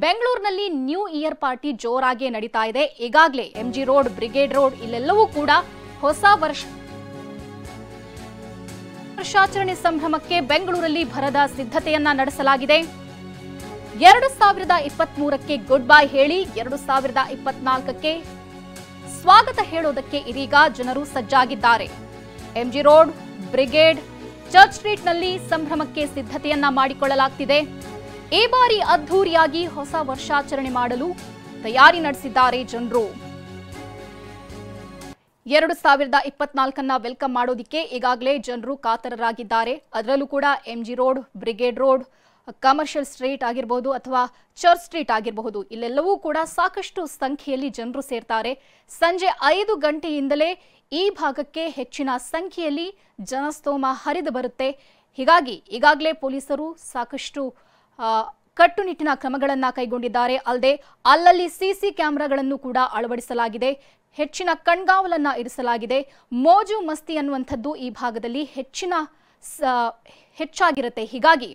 ಬೆಂಗಳೂರಿನಲ್ಲಿ new year party ಜೋರಾಗಿ ನಡೀತಾ ಇದೆ. ಈಗಾಗಲೇ ಎಂಜಿ ರೋಡ್, ಬ್ರಿಗೇಡ್ ರೋಡ್ ಇಲ್ಲೆಲ್ಲವೂ ಕೂಡ ಹೊಸ ವರ್ಷಾಚರಣೆ ಸಂಭ್ರಮಕ್ಕೆ ಬೆಂಗಳೂರಲ್ಲಿ ಭರದ ಸಿದ್ಧತೆಯನ್ನ ನಡೆಸಲಾಗಿದೆ. 2023ಕ್ಕೆ ಗುಡ್ ಬೈ ಹೇಳಿ 2024ಕ್ಕೆ ಸ್ವಾಗತ ಹೇಳೋದಕ್ಕೆ ಇದೀಗ ಜನರು ಸಜ್ಜಾಗಿದ್ದಾರೆ. ಎಂಜಿ ರೋಡ್, ಬ್ರಿಗೇಡ್, ಚರ್ಚ್ ಸ್ಟ್ರೀಟ್ನಲ್ಲಿ ಸಂಭ್ರಮಕ್ಕೆ ಸಿದ್ಧತೆಯನ್ನ ಮಾಡಿಕೊಳ್ಳಲಾಗ್ತಿದೆ. ಈ ಬಾರಿ ಅದ್ಧೂರಿಯಾಗಿ ಹೊಸ ವರ್ಷಾಚರಣೆ ಮಾಡಲು ತಯಾರಿ ನಡೆಸಿದ್ದಾರೆ ಜನರು. 2024ನ್ನ ವೆಲ್ಕಮ್ ಮಾಡೋದಿಕ್ಕೆ ಈಗಾಗಲೇ ಜನರು ಕಾತರರಾಗಿದ್ದಾರೆ. ಅದರಲ್ಲೂ ಕೂಡ MG Road, Brigade Road, Commercial Street ಆಗಿರಬಹುದು ಅಥವಾ ಚರ್ಚ್ ಸ್ಟ್ರೀಟ್ ಆಗಿರಬಹುದು, ಇಲ್ಲೆಲ್ಲವೂ ಕೂಡ ಸಾಕಷ್ಟು ಸಂಖ್ಯೆಯಲ್ಲಿ ಜನರು ಸೇರ್ತಾರೆ. ಸಂಜೆ 5 ಗಂಟೆಯಿಂದಲೇ ಈ ಭಾಗಕ್ಕೆ ಹೆಚ್ಚಿನ ಸಂಖ್ಯೆಯಲ್ಲಿ ಜನಸ್ತೋಮ ಹರಿದು ಬರುತ್ತೆ. ಹೀಗಾಗಿ ಈಗಾಗಲೇ ಪೊಲೀಸರು ಸಾಕಷ್ಟು ಕಟ್ಟುನಿಟ್ಟಿನ ಕ್ರಮಗಳನ್ನು ಕೈಗೊಂಡಿದ್ದಾರೆ. ಅಲ್ಲದೆ ಅಲ್ಲಲ್ಲಿ ಸಿಸಿ ಕ್ಯಾಮೆರಾಗಳನ್ನು ಕೂಡ ಅಳವಡಿಸಲಾಗಿದೆ. ಹೆಚ್ಚಿನ ಕಣ್ಗಾವಲನ್ನ ಇರಿಸಲಾಗಿದೆ. ಮೋಜು ಮಸ್ತಿ ಅನ್ನುವಂಥದ್ದು ಈ ಭಾಗದಲ್ಲಿ ಹೆಚ್ಚಾಗಿರುತ್ತೆ. ಹೀಗಾಗಿ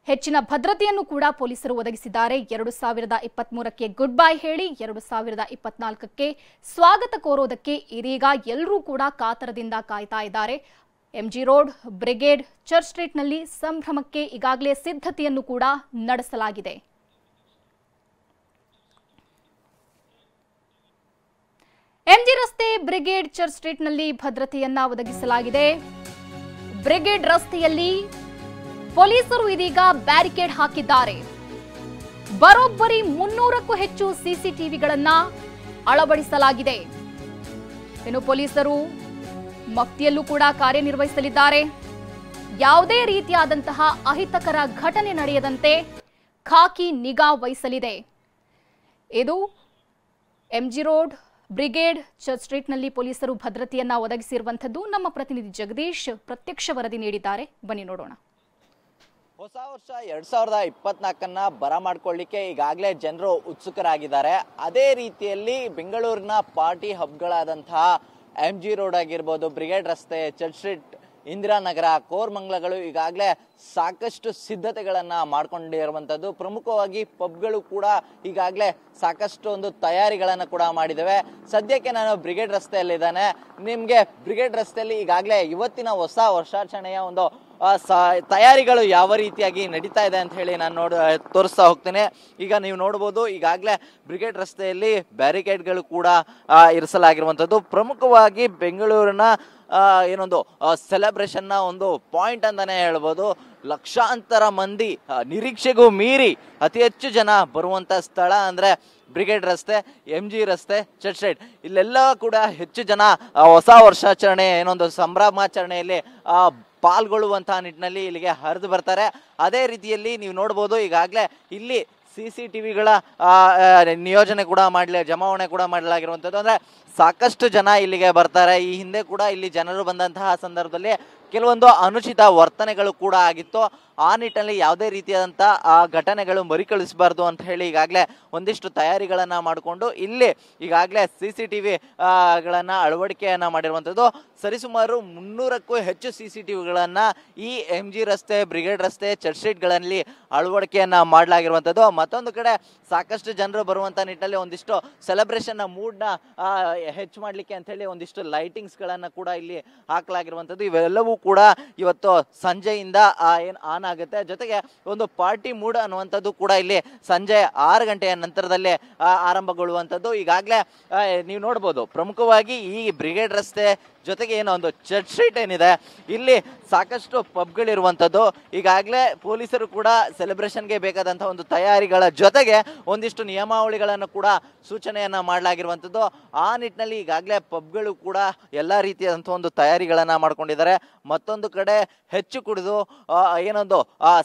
ಹೆಚ್ಚಿನ ಭದ್ರತೆಯನ್ನು ಕೂಡ ಪೊಲೀಸರು ಒದಗಿಸಿದ್ದಾರೆ. 2023ಕ್ಕೆ ಗುಡ್ ಬೈ ಹೇಳಿ 2024ಕ್ಕೆ ಸ್ವಾಗತ ಕೋರೋದಕ್ಕೆ ಇದೀಗ ಎಲ್ಲರೂ ಕೂಡ ಕಾತರದಿಂದ ಕಾಯ್ತಾ ಇದ್ದಾರೆ. ಎಂಜಿ ರೋಡ್, ಬ್ರಿಗೇಡ್, ಚರ್ಚ್ ಸ್ಟ್ರೀಟ್ನಲ್ಲಿ ಸಂಭ್ರಮಕ್ಕೆ ಈಗಾಗಲೇ ಸಿದ್ಧತೆಯನ್ನು ಕೂಡ ನಡೆಸಲಾಗಿದೆ. ಎಂಜಿ ರಸ್ತೆ, ಬ್ರಿಗೇಡ್, ಚರ್ಚ್ ಸ್ಟ್ರೀಟ್ನಲ್ಲಿ ಭದ್ರತೆಯನ್ನ ಒದಗಿಸಲಾಗಿದೆ. ಬ್ರಿಗೇಡ್ ರಸ್ತೆಯಲ್ಲಿ ಪೊಲೀಸರು ಇದೀಗ ಬ್ಯಾರಿಕೇಡ್ ಹಾಕಿದ್ದಾರೆ. ಬರೋಬ್ಬರಿ 300ಕ್ಕೂ ಹೆಚ್ಚು ಸಿಸಿಟಿವಿಗಳನ್ನ ಅಳವಡಿಸಲಾಗಿದೆ. ಇನ್ನು ಪೊಲೀಸರು ಮಫ್ತಿಯಲ್ಲೂ ಕೂಡ ಕಾರ್ಯನಿರ್ವಹಿಸಲಿದ್ದಾರೆ. ಯಾವುದೇ ರೀತಿಯಾದಂತಹ ಅಹಿತಕರ ಘಟನೆ ನಡೆಯದಂತೆ ಖಾಕಿ ನಿಗಾ ವಹಿಸಲಿದೆ. ಇದು ಎಂಜಿ ರೋಡ್, ಬ್ರಿಗೇಡ್, ಚರ್ಚ್ ಸ್ಟ್ರೀಟ್ನಲ್ಲಿ ಪೊಲೀಸರು ಭದ್ರತೆಯನ್ನ ಒದಗಿಸಿರುವಂಥದ್ದು. ನಮ್ಮ ಪ್ರತಿನಿಧಿ ಜಗದೀಶ್ ಪ್ರತ್ಯಕ್ಷ ವರದಿ ನೀಡಿದ್ದಾರೆ. ಬನ್ನಿ ನೋಡೋಣ. ಹೊಸ ವರ್ಷ 2024ನ್ನ ಬರಮಾಡ್ಕೊಳ್ಳಿಕ್ಕೆ ಈಗಾಗಲೇ ಜನರು ಉತ್ಸುಕರಾಗಿದ್ದಾರೆ. ಅದೇ ರೀತಿಯಲ್ಲಿ ಬೆಂಗಳೂರಿನ ಪಾರ್ಟಿ ಹಬ್ಗಳಾದಂತಹ ಎಂಜಿ ರೋಡ್ ಆಗಿರ್ಬೋದು, ಬ್ರಿಗೇಡ್ ರಸ್ತೆ, ಚರ್ಚ್ ಸ್ಟ್ರೀಟ್, ಇಂದಿರಾನಗರ, ಕೋರಮಂಗಲಗಳು ಈಗಾಗಲೇ ಸಾಕಷ್ಟು ಸಿದ್ಧತೆಗಳನ್ನ ಮಾಡ್ಕೊಂಡಿರುವಂಥದ್ದು. ಪ್ರಮುಖವಾಗಿ ಪಬ್ಗಳು ಕೂಡ ಈಗಾಗಲೇ ಸಾಕಷ್ಟು ಒಂದು ತಯಾರಿಗಳನ್ನು ಕೂಡ ಮಾಡಿದ್ದೇವೆ. ಸದ್ಯಕ್ಕೆ ನಾನು ಬ್ರಿಗೇಡ್ ರಸ್ತೆಯಲ್ಲಿದ್ದಾನೆ. ನಿಮಗೆ ಬ್ರಿಗೇಡ್ ರಸ್ತೆಯಲ್ಲಿ ಈಗಾಗಲೇ ಇವತ್ತಿನ ಹೊಸ ವರ್ಷಾಚರಣೆಯ ಒಂದು ತಯಾರಿಗಳು ಯಾವ ರೀತಿಯಾಗಿ ನಡೀತಾ ಇದೆ ಅಂತ ಹೇಳಿ ನಾನು ತೋರಿಸ್ತಾ ಹೋಗ್ತೇನೆ. ಈಗ ನೀವು ನೋಡ್ಬೋದು, ಈಗಾಗಲೇ ಬ್ರಿಗೇಡ್ ರಸ್ತೆಯಲ್ಲಿ ಬ್ಯಾರಿಕೇಡ್ಗಳು ಕೂಡ ಇರಿಸಲಾಗಿರುವಂಥದ್ದು. ಪ್ರಮುಖವಾಗಿ ಬೆಂಗಳೂರಿನ ಏನೊಂದು ಸೆಲೆಬ್ರೇಷನ್ನ ಒಂದು ಪಾಯಿಂಟ್ ಅಂತಾನೆ ಹೇಳ್ಬೋದು. ಲಕ್ಷಾಂತರ ಮಂದಿ ನಿರೀಕ್ಷೆಗೂ ಮೀರಿ ಅತಿ ಹೆಚ್ಚು ಜನ ಬರುವಂತ ಸ್ಥಳ ಅಂದ್ರೆ ಬ್ರಿಗೇಡ್ ರಸ್ತೆ, ಎಂಜಿ ರಸ್ತೆ, ಚರ್ಚ್ ಸ್ಟ್ರೀಟ್. ಇಲ್ಲೆಲ್ಲ ಕೂಡ ಹೆಚ್ಚು ಜನ ಹೊಸ ವರ್ಷಾಚರಣೆ ಏನೊಂದು ಸಂಭ್ರಮಾಚರಣೆಯಲ್ಲಿ ಪಾಲ್ಗೊಳ್ಳುವಂತಹ ನಿಟ್ಟಿನಲ್ಲಿ ಇಲ್ಲಿಗೆ ಹರಿದು ಬರ್ತಾರೆ. ಅದೇ ರೀತಿಯಲ್ಲಿ ನೀವು ನೋಡ್ಬೋದು, ಈಗಾಗಲೇ ಇಲ್ಲಿ CCTVಗಳ ನಿಯೋಜನೆ ಕೂಡ ಜಮಾವಣೆ ಕೂಡ ಮಾಡಲಾಗಿರುವಂಥದ್ದು. ಅಂದ್ರೆ ಸಾಕಷ್ಟು ಜನ ಇಲ್ಲಿಗೆ ಬರ್ತಾರೆ. ಈ ಹಿಂದೆ ಕೂಡ ಇಲ್ಲಿ ಜನರು ಬಂದಂತಹ ಸಂದರ್ಭದಲ್ಲಿ ಕೆಲವೊಂದು ಅನುಚಿತ ವರ್ತನೆಗಳು ಕೂಡ ಆಗಿತ್ತು. ಆ ನಿಟ್ಟಿನಲ್ಲಿ ಯಾವುದೇ ರೀತಿಯಾದಂಥ ಘಟನೆಗಳು ಮರುಕಳಿಸಬಾರ್ದು ಅಂತ ಹೇಳಿ ಈಗಾಗಲೇ ಒಂದಿಷ್ಟು ತಯಾರಿಗಳನ್ನು ಮಾಡಿಕೊಂಡು ಇಲ್ಲಿ ಈಗಾಗಲೇ CCTVಗಳನ್ನು ಅಳವಡಿಕೆಯನ್ನು ಮಾಡಿರುವಂಥದ್ದು. ಸರಿಸುಮಾರು 300ಕ್ಕೂ ಹೆಚ್ಚು CCTVಗಳನ್ನು ಈ ಎಂಜಿ ರಸ್ತೆ, ಬ್ರಿಗೇಡ್ ರಸ್ತೆ, ಚರ್ಚ್ ಸ್ಟ್ರೀಟ್ಗಳಲ್ಲಿ ಅಳವಡಿಕೆಯನ್ನು ಮಾಡಲಾಗಿರುವಂಥದ್ದು. ಮತ್ತೊಂದು ಕಡೆ ಸಾಕಷ್ಟು ಜನರು ಬರುವಂಥ ನಿಟ್ಟಿನಲ್ಲಿ ಒಂದಿಷ್ಟು ಸೆಲೆಬ್ರೇಷನ್ನ ಮೂಡ್ನ ಹೆಚ್ಚು ಮಾಡಲಿಕ್ಕೆ ಅಂತ ಹೇಳಿ ಒಂದಿಷ್ಟು ಲೈಟಿಂಗ್ಸ್ಗಳನ್ನು ಕೂಡ ಇಲ್ಲಿ ಹಾಕಲಾಗಿರುವಂಥದ್ದು. ಇವೆಲ್ಲವೂ ಕೂಡ ಇವತ್ತು ಸಂಜೆಯಿಂದ ಏನು ಆನ್ ಆಗುತ್ತೆ. ಜೊತೆಗೆ ಒಂದು ಪಾರ್ಟಿ ಮೂಡ್ ಅನ್ನುವಂಥದ್ದು ಕೂಡ ಇಲ್ಲಿ ಸಂಜೆ 6 ಗಂಟೆಯ ನಂತರದಲ್ಲೇ ಆರಂಭಗೊಳ್ಳುವಂಥದ್ದು. ಈಗಾಗಲೇ ನೀವು ನೋಡ್ಬೋದು, ಪ್ರಮುಖವಾಗಿ ಈ ಬ್ರಿಗೇಡ್ ರಸ್ತೆ ಜೊತೆಗೆ ಏನೋ ಒಂದು ಚರ್ಚ್ ಸ್ಟ್ರೀಟ್ ಏನಿದೆ, ಇಲ್ಲಿ ಸಾಕಷ್ಟು ಪಬ್ಗಳಿರುವಂಥದ್ದು. ಈಗಾಗಲೇ ಪೊಲೀಸರು ಕೂಡ ಸೆಲೆಬ್ರೇಷನ್ಗೆ ಬೇಕಾದಂಥ ಒಂದು ತಯಾರಿಗಳ ಜೊತೆಗೆ ಒಂದಿಷ್ಟು ನಿಯಮಾವಳಿಗಳನ್ನು ಕೂಡ ಸೂಚನೆಯನ್ನ ಮಾಡಲಾಗಿರುವಂಥದ್ದು. ಆ ನಿಟ್ಟಿನಲ್ಲಿ ಈಗಾಗಲೇ ಪಬ್ಗಳು ಕೂಡ ಎಲ್ಲ ರೀತಿಯಾದಂಥ ಒಂದು ತಯಾರಿಗಳನ್ನು ಮಾಡ್ಕೊಂಡಿದ್ದಾರೆ. ಮತ್ತೊಂದು ಕಡೆ ಹೆಚ್ಚು ಕುಡಿದು ಏನೊಂದು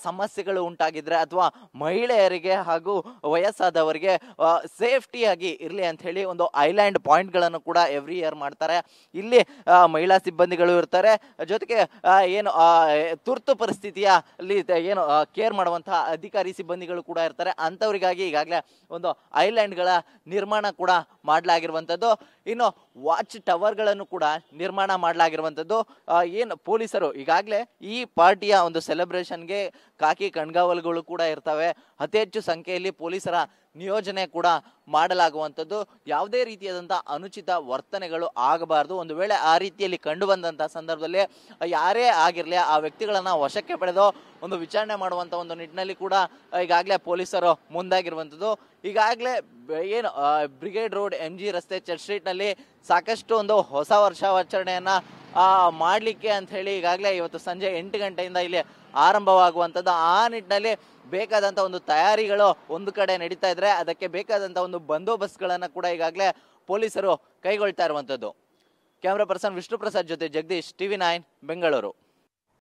ಸಮಸ್ಯೆಗಳು ಉಂಟಾಗಿದ್ರೆ ಅಥವಾ ಮಹಿಳೆಯರಿಗೆ ಹಾಗೂ ವಯಸ್ಸಾದವರಿಗೆ ಸೇಫ್ಟಿಯಾಗಿ ಇರಲಿ ಅಂತ ಹೇಳಿ ಒಂದು ಐಲ್ಯಾಂಡ್ ಪಾಯಿಂಟ್ಗಳನ್ನು ಕೂಡ ಎವ್ರಿ ಇಯರ್ ಮಾಡ್ತಾರೆ. ಇಲ್ಲಿ ಮಹಿಳಾ ಸಿಬ್ಬಂದಿಗಳು ಇರ್ತಾರೆ. ಜೊತೆಗೆ ಏನು ತುರ್ತು ಪರಿಸ್ಥಿತಿಯಲ್ಲಿ ಏನು ಕೇರ್ ಮಾಡುವಂತಹ ಅಧಿಕಾರಿ ಸಿಬ್ಬಂದಿಗಳು ಕೂಡ ಇರ್ತಾರೆ. ಅಂಥವರಿಗಾಗಿ ಈಗಾಗಲೇ ಒಂದು ಐಲ್ಯಾಂಡ್ಗಳ ನಿರ್ಮಾಣ ಕೂಡ ಮಾಡಲಾಗಿರುವಂಥದ್ದು. ಇನ್ನು ವಾಚ್ ಟವರ್ಗಳನ್ನು ಕೂಡ ನಿರ್ಮಾಣ ಮಾಡಲಾಗಿರುವಂಥದ್ದು. ಏನು ಪೊಲೀಸರು ಈಗಾಗಲೇ ಈ ಪಾರ್ಟಿಯ ಒಂದು ಸೆಲೆಬ್ರೇಷನ್ಗೆ ಖಾಕಿ ಕಣ್ಗಾವಲುಗಳು ಕೂಡ ಇರ್ತವೆ. ಅತಿ ಹೆಚ್ಚು ಸಂಖ್ಯೆಯಲ್ಲಿ ಪೊಲೀಸರ ನಿಯೋಜನೆ ಕೂಡ ಮಾಡಲಾಗುವಂಥದ್ದು. ಯಾವುದೇ ರೀತಿಯಾದಂತಹ ಅನುಚಿತ ವರ್ತನೆಗಳು ಆಗಬಾರದು. ಒಂದು ವೇಳೆ ಆ ರೀತಿಯಲ್ಲಿ ಕಂಡು ಬಂದಂತಹ ಸಂದರ್ಭದಲ್ಲಿ ಯಾರೇ ಆಗಿರಲಿ ಆ ವ್ಯಕ್ತಿಗಳನ್ನ ವಶಕ್ಕೆ ಪಡೆದು ಒಂದು ವಿಚಾರಣೆ ಮಾಡುವಂತ ಒಂದು ನಿಟ್ಟಿನಲ್ಲಿ ಕೂಡ ಈಗಾಗಲೇ ಪೊಲೀಸರು ಮುಂದಾಗಿರುವಂಥದ್ದು. ಈಗಾಗಲೇ ಏನು ಬ್ರಿಗೇಡ್ ರೋಡ್, MG ರಸ್ತೆ, ಚರ್ಚ್ ಸ್ಟ್ರೀಟ್ ನಲ್ಲಿ ಸಾಕಷ್ಟು ಒಂದು ಹೊಸ ವರ್ಷಾಚರಣೆಯನ್ನ ಮಾಡ್ಲಿಕ್ಕೆ ಅಂತ ಹೇಳಿ ಈಗಾಗಲೇ ಇವತ್ತು ಸಂಜೆ 8 ಗಂಟೆಯಿಂದ ಇಲ್ಲಿ ಆರಂಭವಾಗುವಂಥದ್ದು. ಆ ನಿಟ್ಟಿನಲ್ಲಿ ಬೇಕಾದಂತ ಒಂದು ತಯಾರಿಗಳು ಒಂದು ಕಡೆ ನಡೀತಾ ಇದ್ರೆ ಅದಕ್ಕೆ ಬೇಕಾದಂತ ಒಂದು ಬಂದೋಬಸ್ತ್ಗಳನ್ನ ಕೂಡ ಈಗಾಗಲೇ ಪೊಲೀಸರು ಕೈಗೊಳ್ತಾ ಇರುವಂತದ್ದು. ಕ್ಯಾಮ್ರಾ ಪರ್ಸನ್ ವಿಷ್ಣು ಪ್ರಸಾದ್ ಜೊತೆ ಜಗದೀಶ್, TV9 ಬೆಂಗಳೂರು.